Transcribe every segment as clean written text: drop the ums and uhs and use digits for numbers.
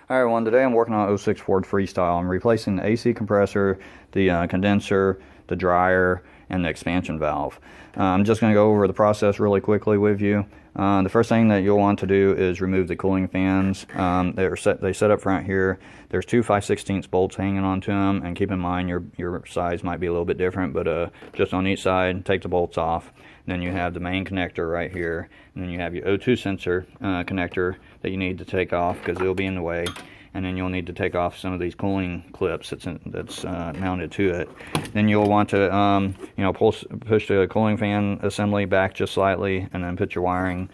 Hi everyone, today I'm working on 06 Ford Freestyle. I'm replacing the AC compressor, the condenser, the dryer, and the expansion valve. I'm just going to go over the process really quickly with you. The first thing that you'll want to do is remove the cooling fans. They set up front here. There's two 5/16 bolts hanging onto them, and keep in mind your size might be a little bit different, but just on each side, take the bolts off. Then you have the main connector right here, and then you have your O2 sensor connector that you need to take off because it'll be in the way. And then you'll need to take off some of these cooling clips that's mounted to it. Then you'll want to push the cooling fan assembly back just slightly, and then put your wiring,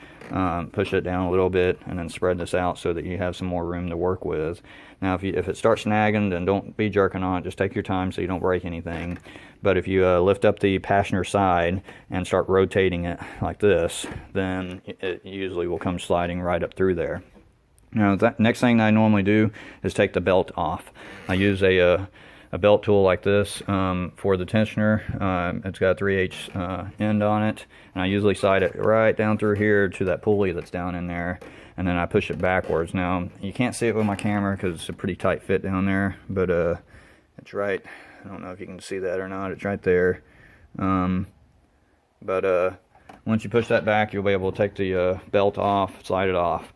push it down a little bit, and then spread this out so that you have some more room to work with. Now if it starts snagging, then don't be jerking on it. Just take your time so you don't break anything. But if you lift up the passenger side and start rotating it like this, then it usually will come sliding right up through there. Now, the next thing I normally do is take the belt off. I use a belt tool like this for the tensioner. It's got a 3/8 end on it, and I usually slide it right down through here to that pulley that's down in there, and then I push it backwards. Now, you can't see it with my camera because it's a pretty tight fit down there, but it's right. I don't know if you can see that or not. It's right there. Once you push that back, you'll be able to take the belt off, slide it off.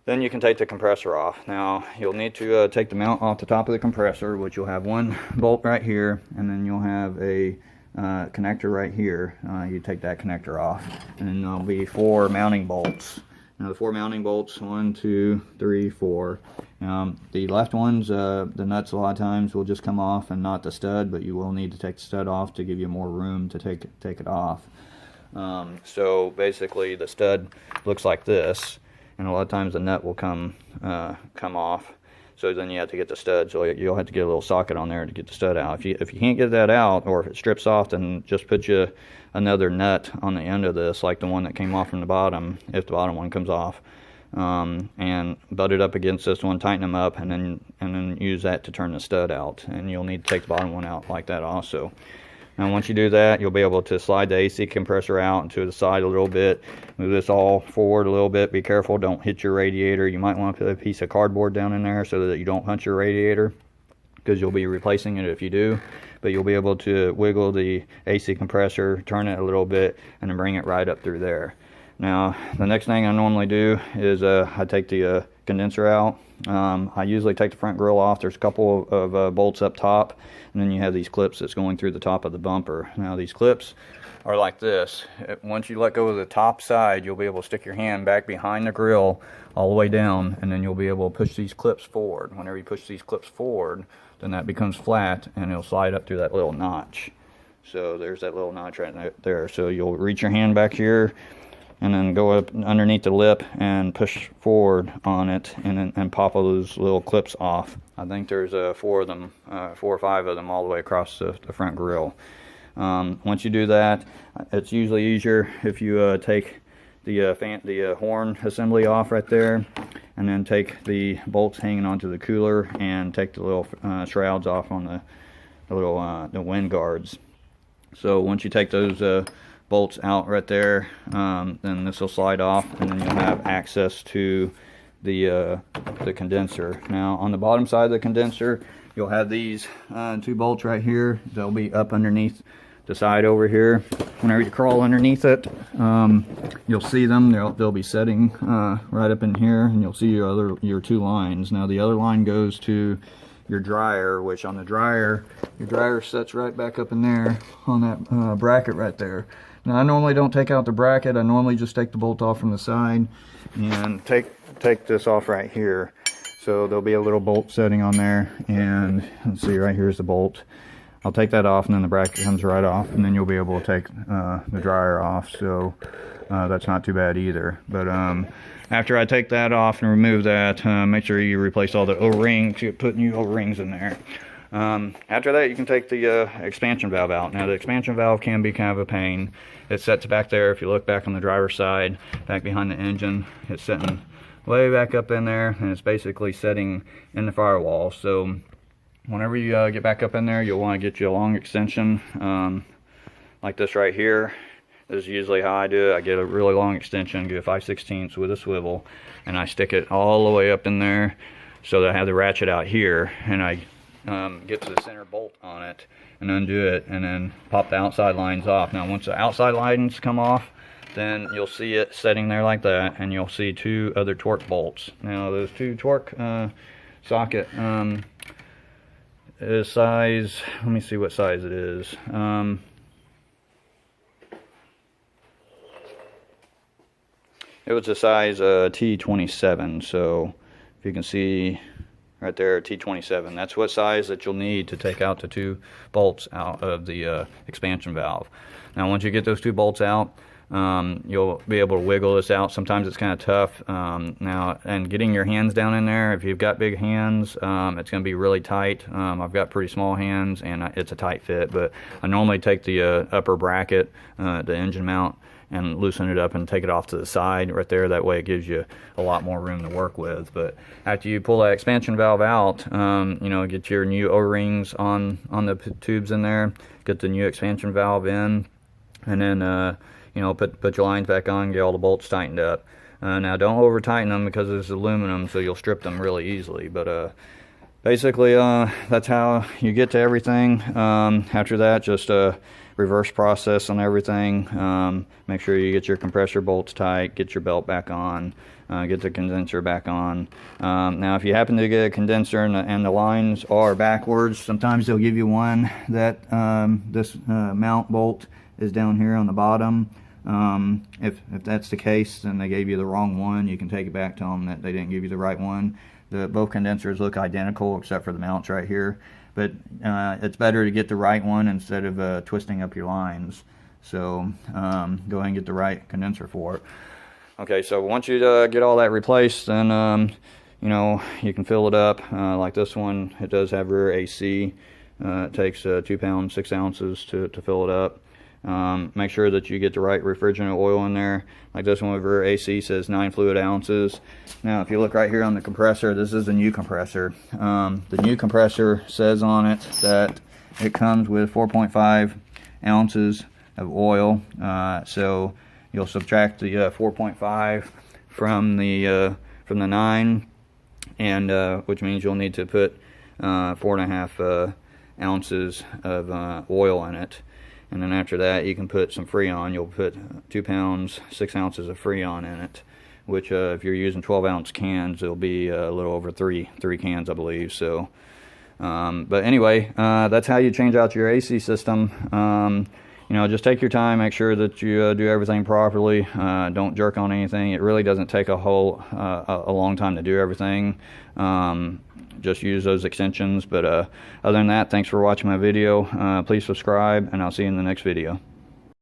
Then you can take the compressor off. Now, you'll need to take the mount off the top of the compressor, which you'll have one bolt right here, and then you'll have a connector right here. You take that connector off, and then there'll be 4 mounting bolts. Now, the 4 mounting bolts, 1, 2, 3, 4. The left ones, the nuts a lot of times will just come off and not the stud, but you will need to take the stud off to give you more room to take it off. So basically, the stud looks like this. And a lot of times the nut will come off, so then you have to get the stud. So you'll have to get a little socket on there to get the stud out. If you can't get that out, or if it strips off, then just put you another nut on the end of this, like the one that came off from the bottom, if the bottom one comes off, and butt it up against this one, tighten them up, and then use that to turn the stud out. And you'll need to take the bottom one out like that also. And once you do that, you'll be able to slide the AC compressor out and to the side a little bit. Move this all forward a little bit. Be careful, don't hit your radiator. You might want to put a piece of cardboard down in there so that you don't punch your radiator, because you'll be replacing it if you do. But you'll be able to wiggle the AC compressor, turn it a little bit, and then bring it right up through there. Now, the next thing I normally do is I take the condenser out. I usually take the front grill off. There's a couple of bolts up top, and then you have these clips that's going through the top of the bumper. Now, these clips are like this. Once you let go of the top side, you'll be able to stick your hand back behind the grill all the way down, and then you'll be able to push these clips forward. Whenever you push these clips forward, then that becomes flat, and it'll slide up through that little notch. So there's that little notch right there. So you'll reach your hand back here, and then go up underneath the lip and push forward on it, and pop all those little clips off. I think there's 4 of them, 4 or 5 of them all the way across the front grill. Once you do that, it's usually easier if you take the horn assembly off right there, and then take the bolts hanging onto the cooler and take the little shrouds off on the wind guards. So once you take those bolts out right there, then this will slide off, and then you'll have access to the condenser. Now, on the bottom side of the condenser, you'll have these 2 bolts right here. They'll be up underneath the side over here. Whenever you crawl underneath it, you'll see them. They'll be setting right up in here, and you'll see your 2 lines. Now, the other line goes to your dryer, which on the dryer, your dryer sets right back up in there on that bracket right there. Now, I normally don't take out the bracket. I normally just take the bolt off from the side and take this off right here. So there'll be a little bolt setting on there, and let's see, right here's the bolt. I'll take that off, and then the bracket comes right off, and then you'll be able to take the dryer off. So that's not too bad either. But after I take that off and remove that, make sure you replace all the O-rings. You put new O-rings in there. After that, you can take the expansion valve out. Now, the expansion valve can be kind of a pain. It's set back there. If you look back on the driver's side, back behind the engine, it's sitting way back up in there, and it's basically setting in the firewall. So whenever you get back up in there, you'll want to get you a long extension like this right here. This is usually how I do it. I get a really long extension, get a 5/16 with a swivel, and I stick it all the way up in there So that I have the ratchet out here, and I get to the center bolt on it and undo it, and then pop the outside lines off. Now once the outside lines come off, then you'll see it setting there like that, and you'll see 2 other torque bolts. Now those 2 torque socket is size, let me see what size it is. It was a size T27, so if you can see right there, T27, that's what size that you'll need to take out the 2 bolts out of the expansion valve. Now once you get those 2 bolts out, you'll be able to wiggle this out. Sometimes it's kind of tough. Now, and getting your hands down in there, if you've got big hands, it's going to be really tight. I've got pretty small hands, and it's a tight fit, but I normally take the upper bracket, the engine mount, and loosen it up and take it off to the side right there. That way it gives you a lot more room to work with. But after you pull that expansion valve out, you know, get your new O-rings on the tubes in there, get the new expansion valve in, and then you know, put your lines back on, get all the bolts tightened up. Now don't over tighten them because it's aluminum, so you'll strip them really easily. But basically that's how you get to everything. After that, just reverse process on everything. Make sure you get your compressor bolts tight, get your belt back on, get the condenser back on. Now if you happen to get a condenser and the lines are backwards, sometimes they'll give you one that this mount bolt is down here on the bottom. If that's the case, then they gave you the wrong one. You can take it back to them that they didn't give you the right one. Both condensers look identical except for the mounts right here, but it's better to get the right one instead of twisting up your lines. So go ahead and get the right condenser for it. Okay, so once you get all that replaced, then you know, you can fill it up. Like this one, it does have rear AC. It takes 2 pounds 6 ounces to fill it up. Make sure that you get the right refrigerant oil in there. Like this one with rear AC says 9 fluid ounces. Now if you look right here on the compressor, this is the new compressor. The new compressor says on it that it comes with 4.5 ounces of oil. So you'll subtract the 4.5 from the 9, and which means you'll need to put 4.5 ounces of oil in it. And then after that, you can put some Freon. You'll put 2 pounds 6 ounces of Freon in it, which if you're using 12-ounce cans, it'll be a little over three cans, I believe. So, but anyway, that's how you change out your AC system. You know, just take your time, make sure that you do everything properly. Don't jerk on anything. It really doesn't take a long time to do everything. Just use those extensions. But other than that, thanks for watching my video. Please subscribe, and I'll see you in the next video.